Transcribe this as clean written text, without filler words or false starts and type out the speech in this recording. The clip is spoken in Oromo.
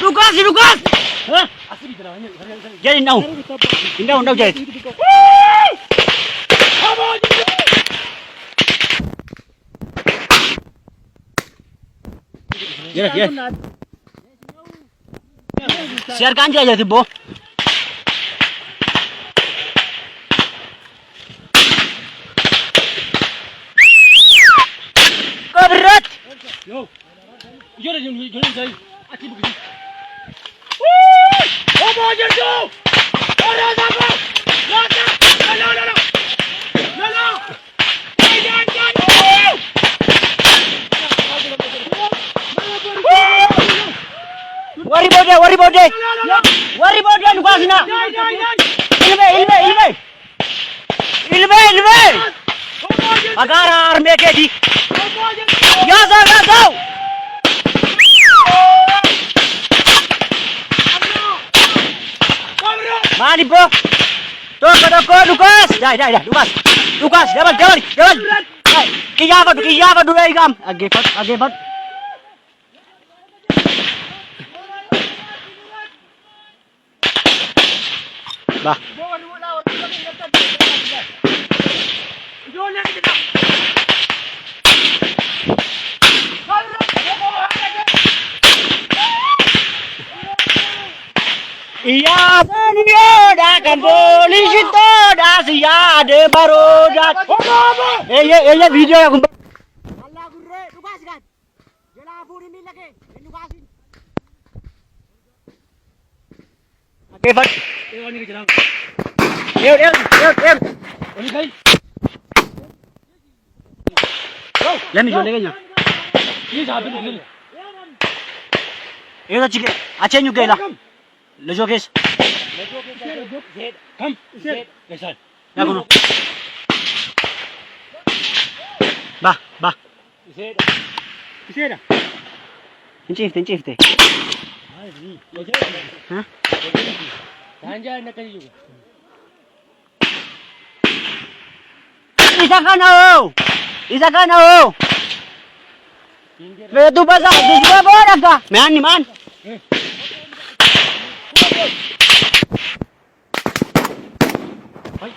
Lukas! Lukas! Hah? Jadi now. Indah jadi. Ya. Siarkan aja Tibo. Berat. Yo. Yo saya. Aki begitu. Oh, mau jadi. Orang apa? Lata. No. Wari bode. Lukas na. Ilme. Agara arme ke di. Ya go. Mani bro. Toko Lukas. Dah. Lukas, double. Kiyawa dulu igam. Age bat. Bah. Iya, dah kan polisi itu dah siapa baru dah. Iya video aku. Allah gurre, Lukas kan. Jangan puri ni lagi, Lukasin. Oke, Pak. Ini kejalan. Yo. Ini kai. Let me join again. Ini jawab ni. Ini tak cik. Aceh juga lah. Lejo guys. Come. Guys. Ya kono. Bah. Isera. Incif. Hah? Tanja nak kali juga. Isa ka na. Be tu basa, tu juga boleh ka? Man. Hai.